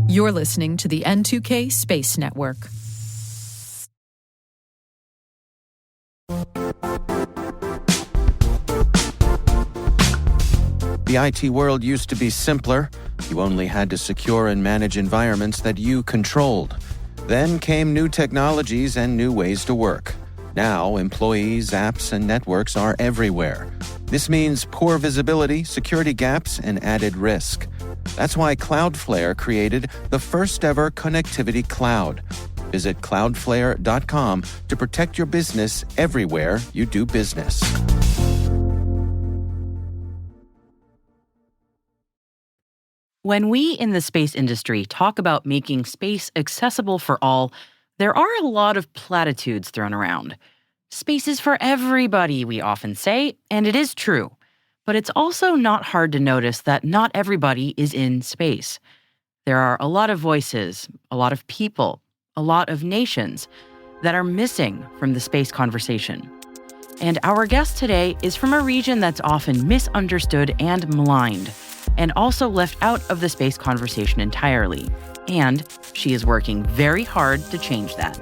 You're listening to the N2K Space Network. The IT world used to be simpler. You only had to secure and manage environments that you controlled. Then came new technologies and new ways to work. Now, employees, apps, and networks are everywhere. This means poor visibility, security gaps, and added risk. That's why Cloudflare created the first-ever connectivity cloud. Visit cloudflare.com to protect your business everywhere you do business. When we in the space industry talk about making space accessible for all, there are a lot of platitudes thrown around. Space is for everybody, we often say, and it is true. But it's also not hard to notice that not everybody is in space. There are a lot of voices, a lot of people, a lot of nations that are missing from the space conversation. And our guest today is from a region that's often misunderstood and maligned, and also left out of the space conversation entirely. And she is working very hard to change that.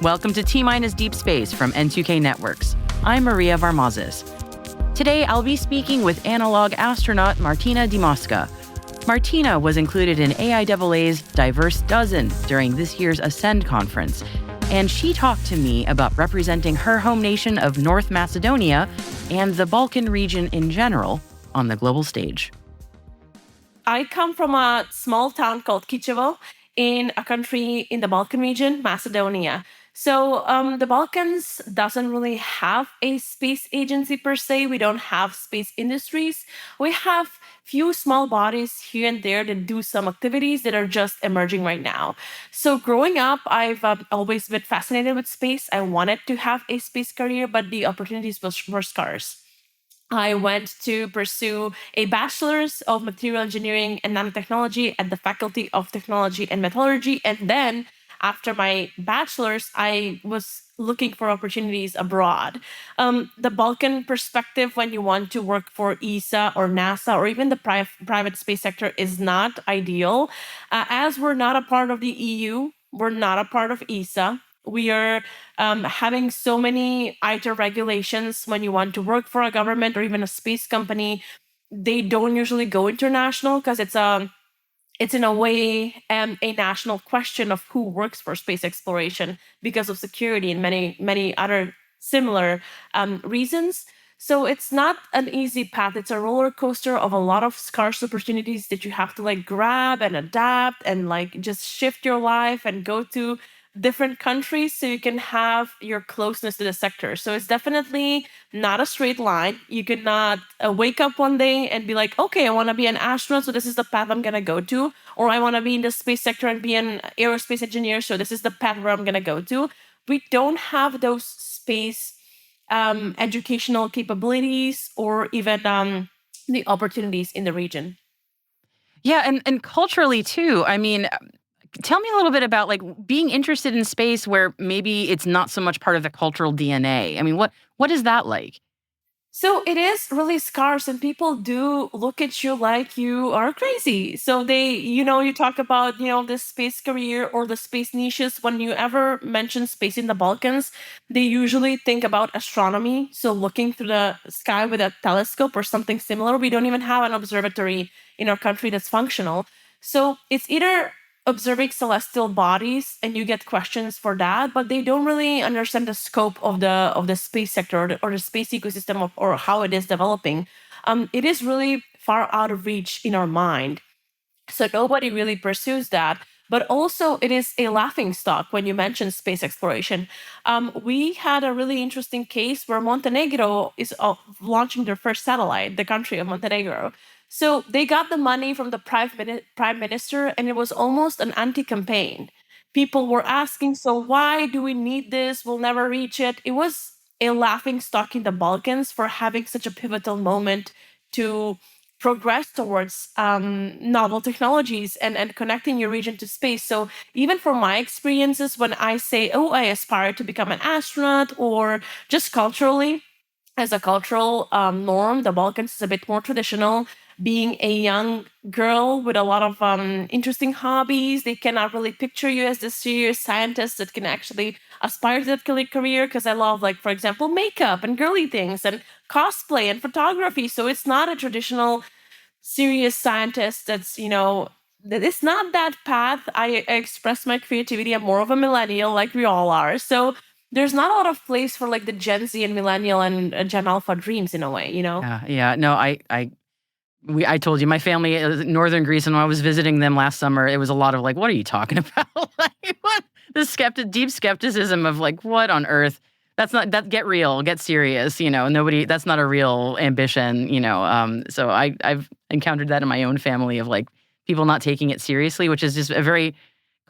Welcome to T-Minus Deep Space from N2K Networks. I'm Maria Varmazes. Today, I'll be speaking with analog astronaut Martina Dimoska. Martina was included in AIAA's Diverse Dozen during this year's Ascend conference, and she talked to me about representing her home nation of North Macedonia and the Balkan region in general on the global stage. I come from a small town called Kičevo in a country in the Balkan region, Macedonia. So the Balkans doesn't really have a space agency per se. We don't have space industries. We have few small bodies here and there that do some activities that are just emerging right now. So growing up, I've always been fascinated with space. I wanted to have a space career, but the opportunities were scarce. I went to pursue a bachelor's of material engineering and nanotechnology at the Faculty of Technology and Metallurgy. And then after my bachelor's, I was looking for opportunities abroad. The Balkan perspective when you want to work for ESA or NASA or even the private space sector is not ideal. As we're not a part of the EU, we're not a part of ESA. We are having so many ITER regulations when you want to work for a government or even a space company. They don't usually go international because it's in a way a national question of who works for space exploration because of security and many other similar reasons. So it's not an easy path. It's a roller coaster of a lot of scarce opportunities that you have to grab and adapt and just shift your life and go to different countries so you can have your closeness to the sector. So it's definitely not a straight line. You could not wake up one day and be like, okay, I want to be an astronaut, so this is the path I'm going to go to. Or I want to be in the space sector and be an aerospace engineer, so this is the path where I'm going to go to. We don't have those space educational capabilities or even the opportunities in the region. Yeah, and culturally too. I mean, tell me a little bit about being interested in space where maybe it's not so much part of the cultural DNA. I mean, what is that like? So it is really scarce and people do look at you like you are crazy. So you talk about, the space career or the space niches. When you ever mention space in the Balkans, they usually think about astronomy. So looking through the sky with a telescope or something similar. We don't even have an observatory in our country that's functional. So it's either observing celestial bodies and you get questions for that, but they don't really understand the scope of the space sector or the space ecosystem or how it is developing. It is really far out of reach in our mind. So nobody really pursues that. But also it is a laughing stock when you mention space exploration. We had a really interesting case where Montenegro is launching their first satellite, the country of Montenegro. So they got the money from the prime minister, and it was almost an anti-campaign. People were asking, so why do we need this? We'll never reach it. It was a laughing stock in the Balkans for having such a pivotal moment to progress towards novel technologies and connecting your region to space. So even from my experiences, when I say, oh, I aspire to become an astronaut, or just culturally, as a cultural norm, the Balkans is a bit more traditional. Being a young girl with a lot of interesting hobbies, they cannot really picture you as the serious scientist that can actually aspire to that career. Because I love, like, for example, makeup and girly things and cosplay and photography. So it's not a traditional serious scientist that it's not that path. I express my creativity. I'm more of a millennial, like we all are. So there's not a lot of place for like the Gen Z and millennial and Gen Alpha dreams in a way. Yeah. No, I told you my family is in northern Greece, and when I was visiting them last summer, it was a lot of like, "What are you talking about?" Like, what the deep skepticism of like, "What on earth?" That's not that. Get real, get serious. Nobody. That's not a real ambition. So I've encountered that in my own family of like people not taking it seriously, which is just a very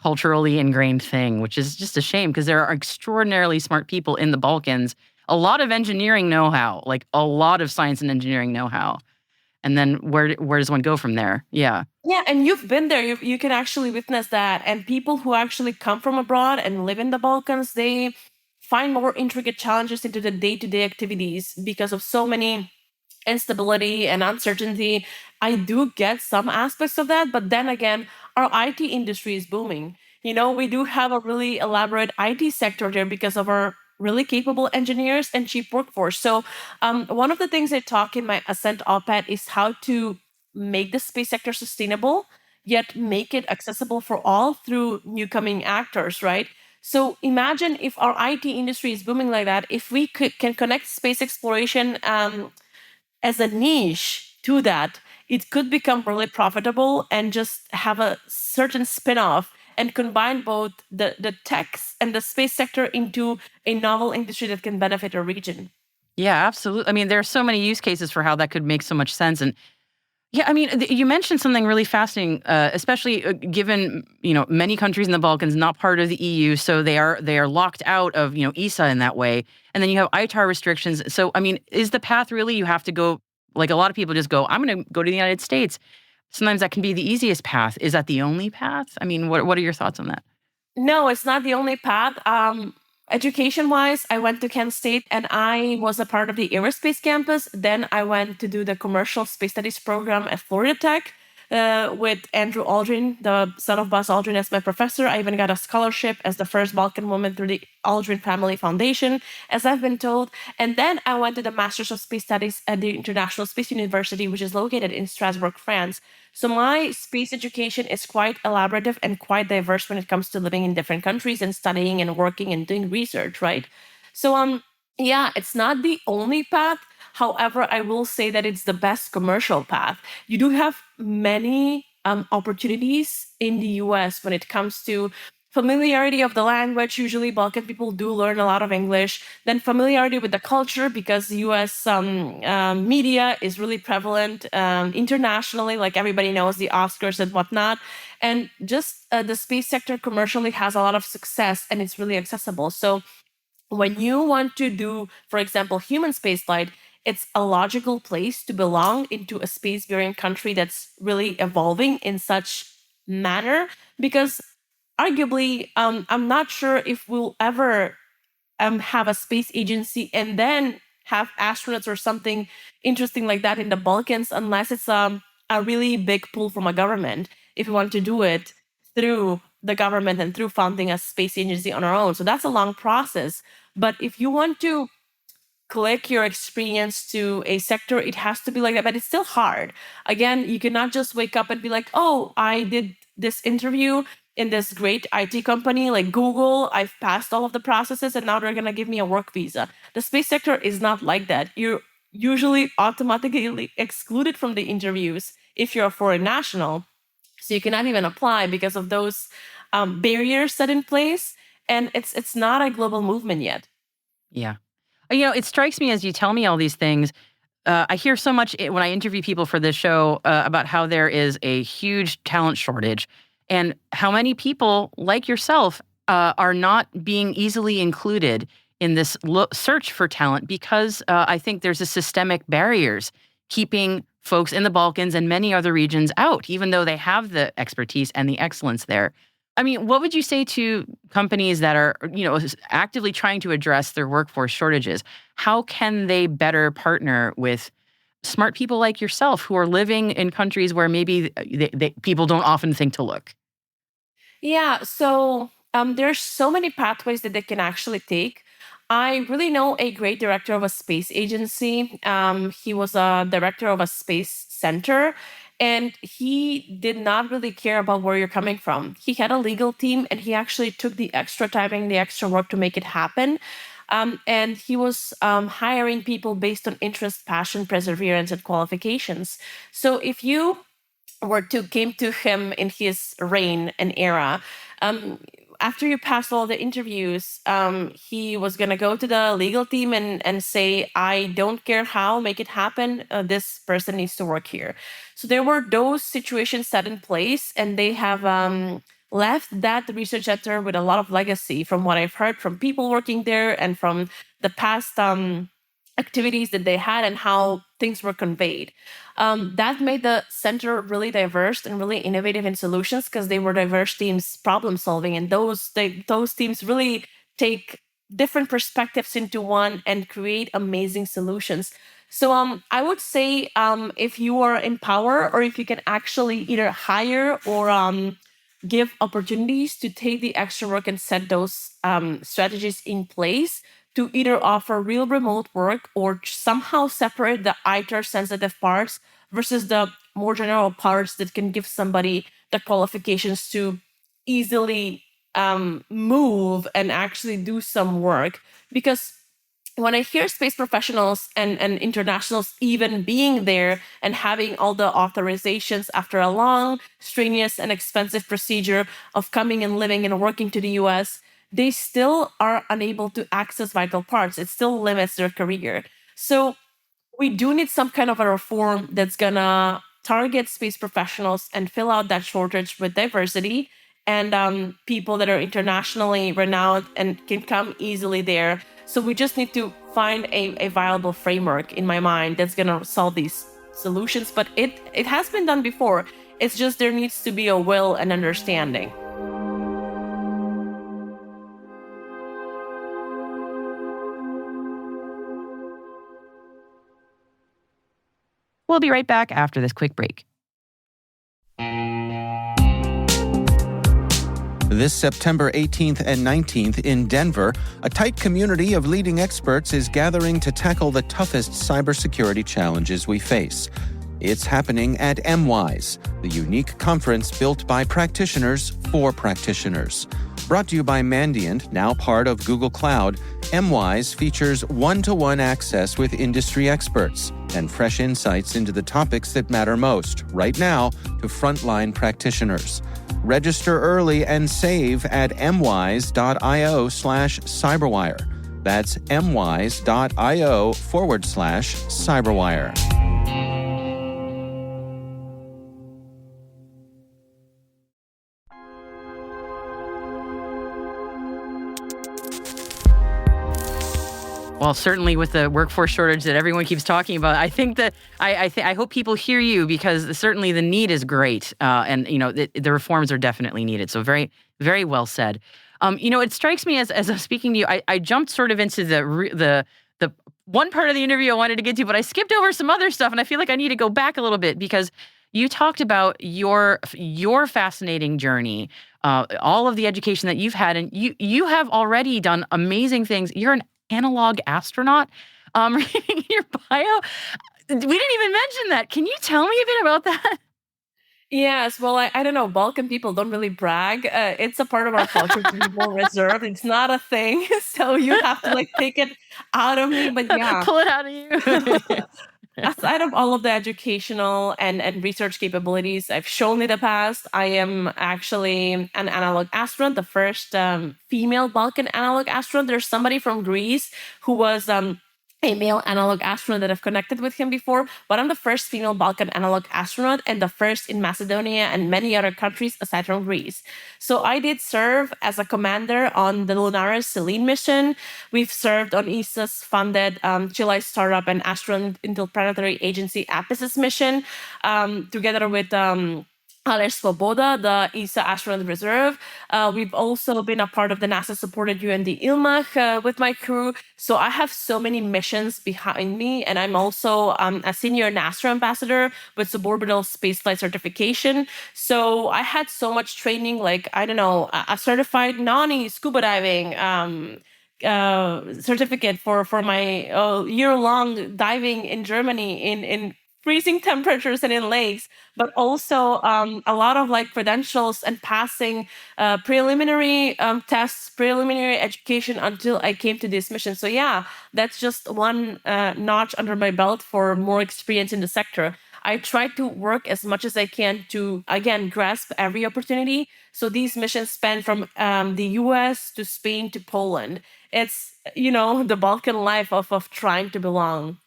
culturally ingrained thing, which is just a shame because there are extraordinarily smart people in the Balkans. A lot of engineering know-how, like a lot of science and engineering know-how. And then where does one go from there? Yeah. Yeah, and you've been there. You can actually witness that. And people who actually come from abroad and live in the Balkans, they find more intricate challenges into the day-to-day activities because of so many instability and uncertainty. I do get some aspects of that, but then again, our IT industry is booming. We do have a really elaborate IT sector there because of our really capable engineers and cheap workforce. So, one of the things I talk in my Ascent op-ed is how to make the space sector sustainable, yet make it accessible for all through new coming actors, right? So imagine if our IT industry is booming like that, if we can connect space exploration as a niche to that, it could become really profitable and just have a certain spin-off and combine both the techs and the space sector into a novel industry that can benefit a region. Yeah, absolutely. I mean, there are so many use cases for how that could make so much sense. And yeah, I mean, you mentioned something really fascinating, especially given many countries in the Balkans not part of the EU, so they are locked out of ESA in that way, and then you have ITAR restrictions. So, I mean, is the path really you have to go? Like a lot of people just go, I'm going to go to the United States. Sometimes that can be the easiest path. Is that the only path? I mean, what are your thoughts on that? No, it's not the only path. Education wise, I went to Kent State and I was a part of the aerospace campus. Then I went to do the commercial space studies program at Florida Tech with Andrew Aldrin, the son of Buzz Aldrin, as my professor. I even got a scholarship as the first Balkan woman through the Aldrin Family Foundation, as I've been told. And then I went to the Masters of Space Studies at the International Space University, which is located in Strasbourg, France. So my space education is quite elaborative and quite diverse when it comes to living in different countries and studying and working and doing research, right? So yeah, it's not the only path. However, I will say that it's the best commercial path. You do have many opportunities in the US when it comes to familiarity of the language. Usually, Balkan people do learn a lot of English. Then, familiarity with the culture because US media is really prevalent internationally, like everybody knows the Oscars and whatnot. And just the space sector commercially has a lot of success and it's really accessible. So, when you want to do, for example, human spaceflight, it's a logical place to belong into a spacefaring country that's really evolving in such manner because arguably I'm not sure if we'll ever have a space agency and then have astronauts or something interesting like that in the Balkans unless it's a really big pull from a government if we want to do it through the government and through founding a space agency on our own. So that's a long process. But if you want to click your experience to a sector, it has to be like that. But it's still hard. Again, you cannot just wake up and be like, oh, I did this interview in this great IT company like Google. I've passed all of the processes and now they're going to give me a work visa. The space sector is not like that. You're usually automatically excluded from the interviews if you're a foreign national. So you cannot even apply because of those barriers set in place. And it's not a global movement yet. Yeah. It strikes me as you tell me all these things. I hear so much when I interview people for this show about how there is a huge talent shortage and how many people like yourself are not being easily included in this search for talent because I think there's a systemic barriers keeping folks in the Balkans and many other regions out, even though they have the expertise and the excellence there. I mean, what would you say to companies that are, actively trying to address their workforce shortages? How can they better partner with smart people like yourself who are living in countries where maybe people don't often think to look? Yeah, so there's so many pathways that they can actually take. I really know a great director of a space agency. He was a director of a space center, and he did not really care about where you're coming from. He had a legal team, and he actually took the extra time and the extra work to make it happen. And he was hiring people based on interest, passion, perseverance, and qualifications. So if you came to him in his reign and era. After you passed all the interviews, he was gonna go to the legal team and say, "I don't care how, make it happen. This person needs to work here." So there were those situations set in place, and they have left that research center with a lot of legacy, from what I've heard from people working there and from the past activities that they had and how things were conveyed. That made the center really diverse and really innovative in solutions because they were diverse teams problem solving, and those teams really take different perspectives into one and create amazing solutions. So I would say if you are in power, or if you can actually either hire or give opportunities to take the extra work and set those strategies in place to either offer real remote work or somehow separate the ITER sensitive parts versus the more general parts that can give somebody the qualifications to easily move and actually do some work. Because when I hear space professionals and internationals even being there and having all the authorizations after a long, strenuous, and expensive procedure of coming and living and working to the US, they still are unable to access vital parts. It still limits their career. So we do need some kind of a reform that's gonna target space professionals and fill out that shortage with diversity and people that are internationally renowned and can come easily there. So we just need to find a viable framework, in my mind, that's gonna solve these solutions. But it has been done before. It's just there needs to be a will and understanding. We'll be right back after this quick break. This September 18th and 19th in Denver, a tight community of leading experts is gathering to tackle the toughest cybersecurity challenges we face. It's happening at MWise, the unique conference built by practitioners for practitioners. Brought to you by Mandiant, now part of Google Cloud, MWise features one-to-one access with industry experts and fresh insights into the topics that matter most, right now, to frontline practitioners. Register early and save at mwise.io/cyberwire. That's mwise.io/cyberwire. Well, certainly with the workforce shortage that everyone keeps talking about, I think that I hope people hear you, because certainly the need is great, and the reforms are definitely needed. So very, very well said. It strikes me as I'm speaking to you, I jumped sort of into the one part of the interview I wanted to get to, but I skipped over some other stuff, and I feel like I need to go back a little bit because you talked about your fascinating journey, all of the education that you've had, and you have already done amazing things. You're an analog astronaut. Reading your bio, we didn't even mention that. Can you tell me a bit about that? Yes, well, I don't know. Balkan people don't really brag. It's a part of our culture to be more reserved. It's not a thing, so you have to take it out of me. But yeah, Pull it out of you. aside of all of the educational and research capabilities I've shown in the past, I am actually an analog astronaut, the first female Balkan analog astronaut. There's somebody from Greece who was a male analog astronaut that have connected with him before, but I'm the first female Balkan analog astronaut and the first in Macedonia and many other countries aside from Greece. So I did serve as a commander on the Lunaris Selene mission. We've served on ESA's funded Chile startup and astronaut interplanetary agency APIS's mission, together with Alex Svoboda, the ESA Astronaut Reserve. We've also been a part of the NASA-supported UND ILMAC with my crew. So I have so many missions behind me, and I'm also a senior NASA ambassador with suborbital spaceflight certification. So I had so much training, like, I don't know, a certified NANI scuba diving certificate for my year-long diving in Germany in freezing temperatures and in lakes, but also a lot of like credentials and passing preliminary tests, preliminary education until I came to this mission. So yeah, that's just one notch under my belt for more experience in the sector. I try to work as much as I can to, again, grasp every opportunity. So these missions span from the US to Spain to Poland. It's, the Balkan life of trying to belong.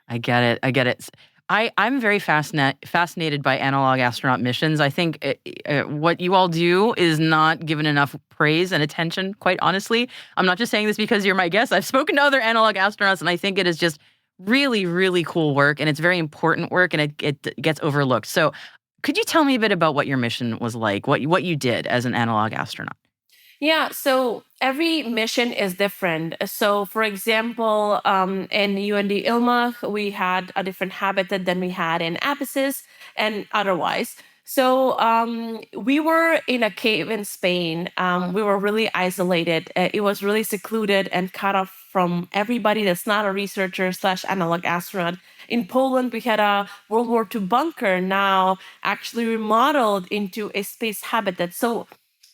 I get it. I get it. I'm very fascinated by analog astronaut missions. I think what you all do is not given enough praise and attention, quite honestly. I'm not just saying this because you're my guest. I've spoken to other analog astronauts, and I think it is just really, really cool work, and it's very important work, and it gets overlooked. So could you tell me a bit about what your mission was like, what you did as an analog astronaut? Yeah, so every mission is different. So, for example, in UND Ilma, we had a different habitat than we had in Apis and otherwise. So, we were in a cave in Spain. We were really isolated. It was really secluded and cut off from everybody that's not a researcher slash analog astronaut. In Poland, we had a World War II bunker now actually remodeled into a space habitat. So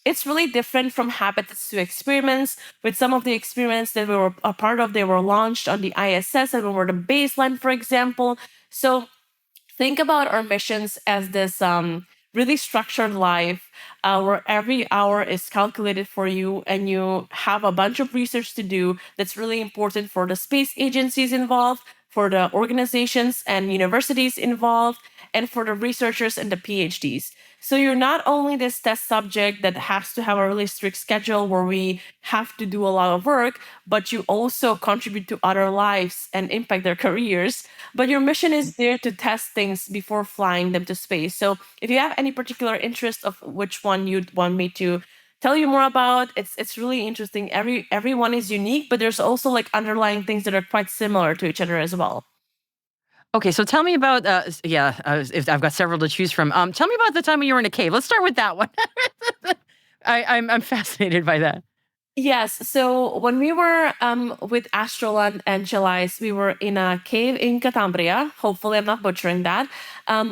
it's really different from habitats to experiments. With some of the experiments that we were a part of, they were launched on the ISS and we were the baseline, for example. So think about our missions as this really structured life where every hour is calculated for you and you have a bunch of research to do that's really important for the space agencies involved, for the organizations and universities involved, and for the researchers and the PhDs. So you're not only this test subject that has to have a really strict schedule where we have to do a lot of work, but you also contribute to other lives and impact their careers. But your mission is there to test things before flying them to space. So if you have any particular interest of which one you'd want me to tell you more about, it's really interesting. Everyone is unique, but there's also like underlying things that are quite similar to each other as well. Okay, so tell me about if I've got several to choose from. Tell me about the time when you were in a cave. Let's start with that one. I'm fascinated by that. Yes. So when we were with Astronaut and Chalice, we were in a cave in Catambria. Hopefully, I'm not butchering that.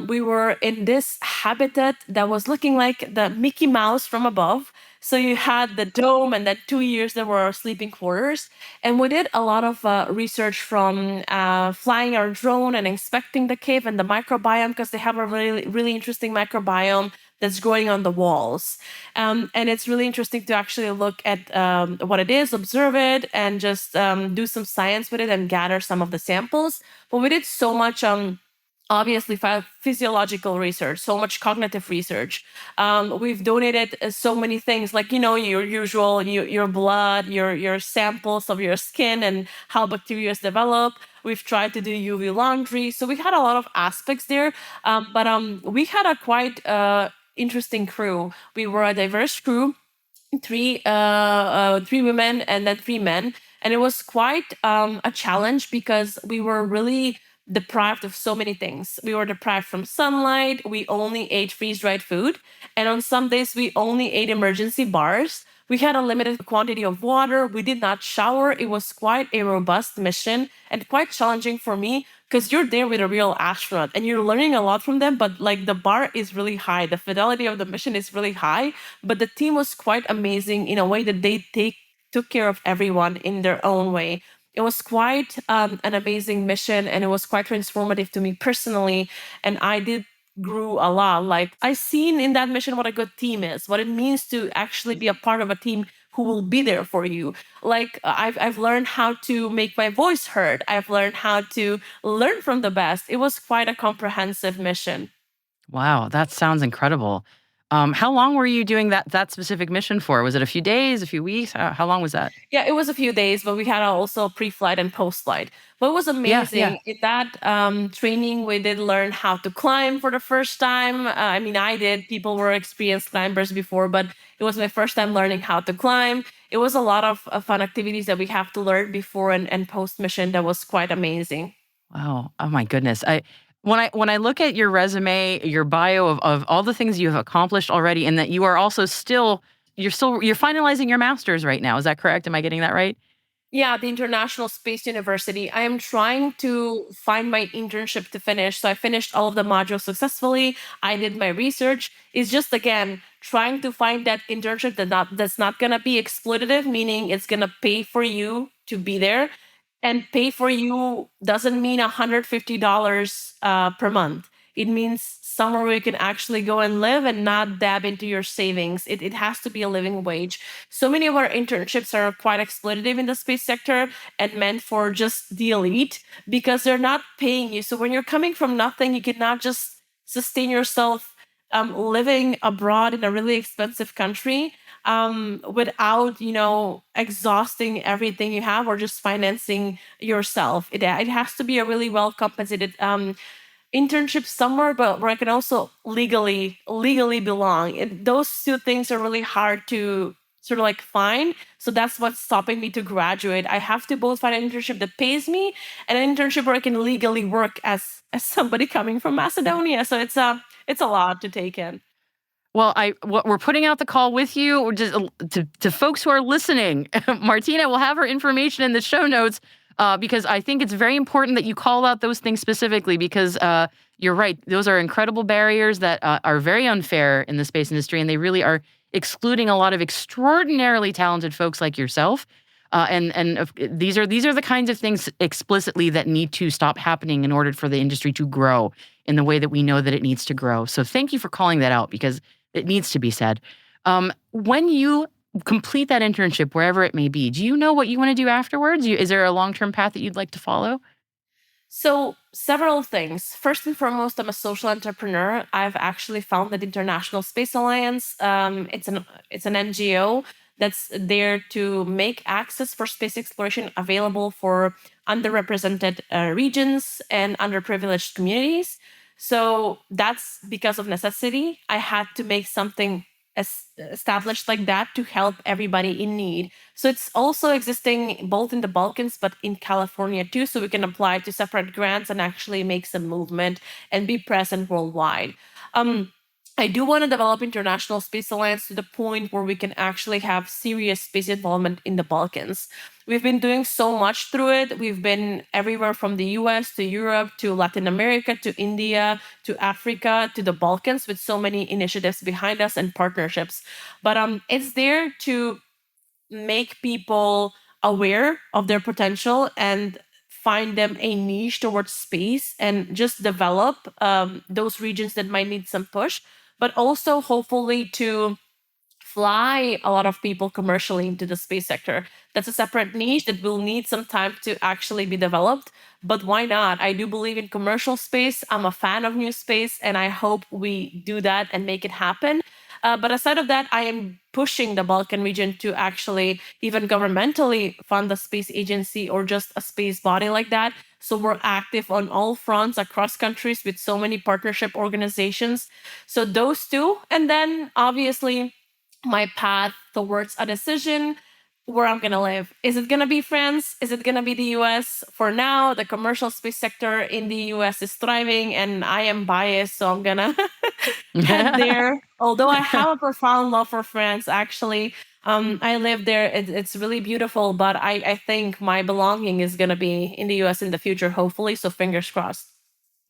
We were in this habitat that was looking like the Mickey Mouse from above. So you had the dome, and then 2 years there were sleeping quarters. And we did a lot of research from flying our drone and inspecting the cave and the microbiome because they have a really, really interesting microbiome that's growing on the walls. And it's really interesting to actually look at what it is, observe it, and just do some science with it and gather some of the samples. But we did so much obviously physiological research, so much cognitive research. We've donated so many things, like your usual, your blood, your samples of your skin and how bacteria develop. We've tried to do UV laundry, so we had a lot of aspects there. But we had a quite interesting crew. We were a diverse crew, three women and then three men, and it was quite a challenge because we were really deprived of so many things. We were deprived from sunlight. We only ate freeze-dried food, and on some days we only ate emergency bars. We had a limited quantity of water. We did not shower. It was quite a robust mission and quite challenging for me because you're there with a real astronaut and you're learning a lot from them, but like the bar is really high. The fidelity of the mission is really high, but the team was quite amazing in a way that they took care of everyone in their own way. It was quite an amazing mission and it was quite transformative to me personally. And I did grew a lot. Like I seen in that mission what a good team is, what it means to actually be a part of a team who will be there for you. Like I've learned how to make my voice heard. I've learned how to learn from the best. It was quite a comprehensive mission. Wow, that sounds incredible. How long were you doing that specific mission for? Was it a few days, a few weeks? How long was that? Yeah, it was a few days, but we had also pre-flight and post-flight. But it was Yeah, yeah. amazing. In that training, we did learn how to climb for the first time. I mean, I did. People were experienced climbers before, but it was my first time learning how to climb. It was a lot of fun activities that we have to learn before and post-mission. That was quite amazing. Wow. Oh my goodness. When I look at your resume, your bio of all the things you have accomplished already, and that you are also you're finalizing your master's right now. Is that correct? Am I getting that right? Yeah, the International Space University. I am trying to find my internship to finish. So I finished all of the modules successfully. I did my research. It's just again trying to find that internship that's not gonna be exploitative, meaning it's gonna pay for you to be there. And pay for you doesn't mean $150 per month. It means somewhere where you can actually go and live and not dab into your savings. It has to be a living wage. So many of our internships are quite exploitative in the space sector and meant for just the elite because they're not paying you. So when you're coming from nothing, you cannot just sustain yourself living abroad in a really expensive country without exhausting everything you have or just financing yourself. It has to be a really well compensated internship somewhere, but where I can also legally belong. Those two things are really hard to sort of like find. So that's what's stopping me to graduate. I have to both find an internship that pays me and an internship where I can legally work as somebody coming from Macedonia. So it's a lot to take in. Well, we're putting out the call with you just to folks who are listening. Martina will have her information in the show notes because I think it's very important that you call out those things specifically because you're right. Those are incredible barriers that are very unfair in the space industry, and they really are excluding a lot of extraordinarily talented folks like yourself. These are the kinds of things explicitly that need to stop happening in order for the industry to grow in the way that we know that it needs to grow. So thank you for calling that out because it needs to be said. When you complete that internship, wherever it may be, do you know what you want to do afterwards? Is there a long-term path that you'd like to follow? So, several things. First and foremost, I'm a social entrepreneur. I've actually founded International Space Alliance. It's an NGO that's there to make access for space exploration available for underrepresented regions and underprivileged communities. So that's because of necessity. I had to make something established like that to help everybody in need. So it's also existing both in the Balkans, but in California too. So we can apply to separate grants and actually make some movement and be present worldwide. I do want to develop International Space Alliance to the point where we can actually have serious space involvement in the Balkans. We've been doing so much through it. We've been everywhere from the US to Europe to Latin America to India to Africa to the Balkans with so many initiatives behind us and partnerships. But it's there to make people aware of their potential and find them a niche towards space and just develop those regions that might need some push, but also hopefully to fly a lot of people commercially into the space sector. That's a separate niche that will need some time to actually be developed. But why not? I do believe in commercial space. I'm a fan of new space, and I hope we do that and make it happen. But aside of that, I am pushing the Balkan region to actually even governmentally fund a space agency or just a space body like that. So we're active on all fronts across countries with so many partnership organizations. So those two. And then obviously, my path towards a decision where I'm going to live. Is it going to be France? Is it going to be the US? For now, the commercial space sector in the US is thriving, and I am biased, so I'm going to head there. Although I have a profound love for France, actually. I live there. It's really beautiful, but I think my belonging is going to be in the US in the future, hopefully. So fingers crossed.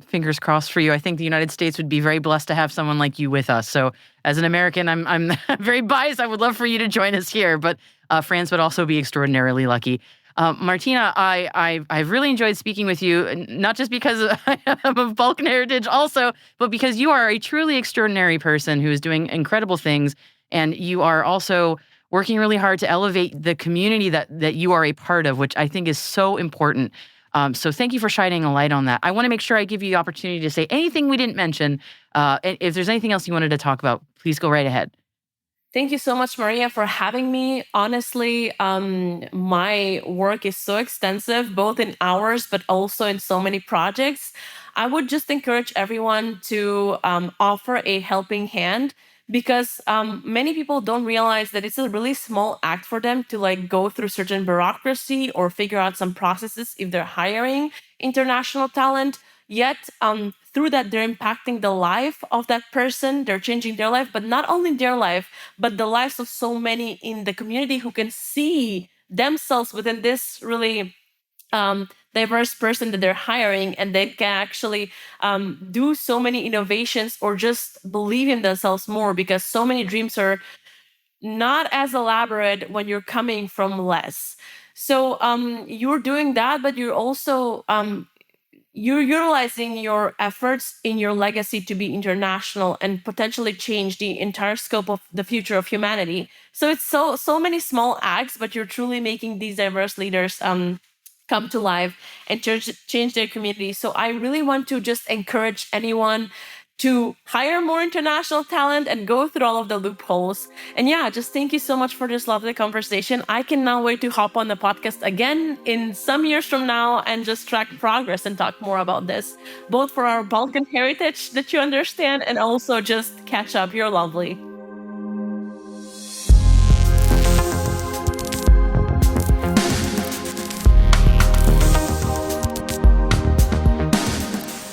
Fingers crossed for you. I think the United States would be very blessed to have someone like you with us. So, as an American, I'm very biased. I would love for you to join us here, but France would also be extraordinarily lucky. Martina, I've really enjoyed speaking with you, not just because I'm of Balkan heritage, also, but because you are a truly extraordinary person who is doing incredible things, and you are also working really hard to elevate the community that you are a part of, which I think is so important. So thank you for shining a light on that. I want to make sure I give you the opportunity to say anything we didn't mention. And if there's anything else you wanted to talk about, please go right ahead. Thank you so much, Maria, for having me. Honestly, my work is so extensive, both in hours, but also in so many projects. I would just encourage everyone to offer a helping hand because many people don't realize that it's a really small act for them to like go through certain bureaucracy or figure out some processes if they're hiring international talent. Yet, through that, they're impacting the life of that person. They're changing their life, but not only their life, but the lives of so many in the community who can see themselves within this really diverse person that they're hiring, and they can actually do so many innovations or just believe in themselves more because so many dreams are not as elaborate when you're coming from less. So you're doing that, but you're also you're utilizing your efforts in your legacy to be international and potentially change the entire scope of the future of humanity. So it's so many small acts, but you're truly making these diverse leaders come to life and change their community. So I really want to just encourage anyone to hire more international talent and go through all of the loopholes. And yeah, just thank you so much for this lovely conversation. I cannot wait to hop on the podcast again in some years from now and just track progress and talk more about this, both for our Balkan heritage that you understand and also just catch up. You're lovely.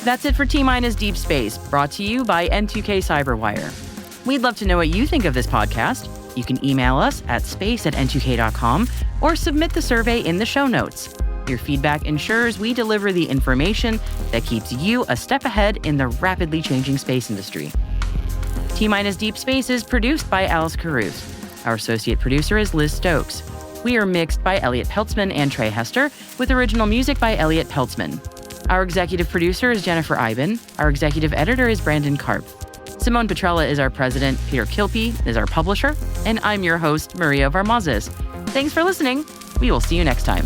That's it for T-Minus Deep Space, brought to you by N2K Cyberwire. We'd love to know what you think of this podcast. You can email us at space@n2k.com or submit the survey in the show notes. Your feedback ensures we deliver the information that keeps you a step ahead in the rapidly changing space industry. T-Minus Deep Space is produced by Alice Caruth. Our associate producer is Liz Stokes. We are mixed by Elliot Peltzman and Trey Hester, with original music by Elliot Peltzman. Our executive producer is Jennifer Iben. Our executive editor is Brandon Karp. Simone Petrella is our president. Peter Kilpie is our publisher. And I'm your host, Maria Varmazes. Thanks for listening. We will see you next time.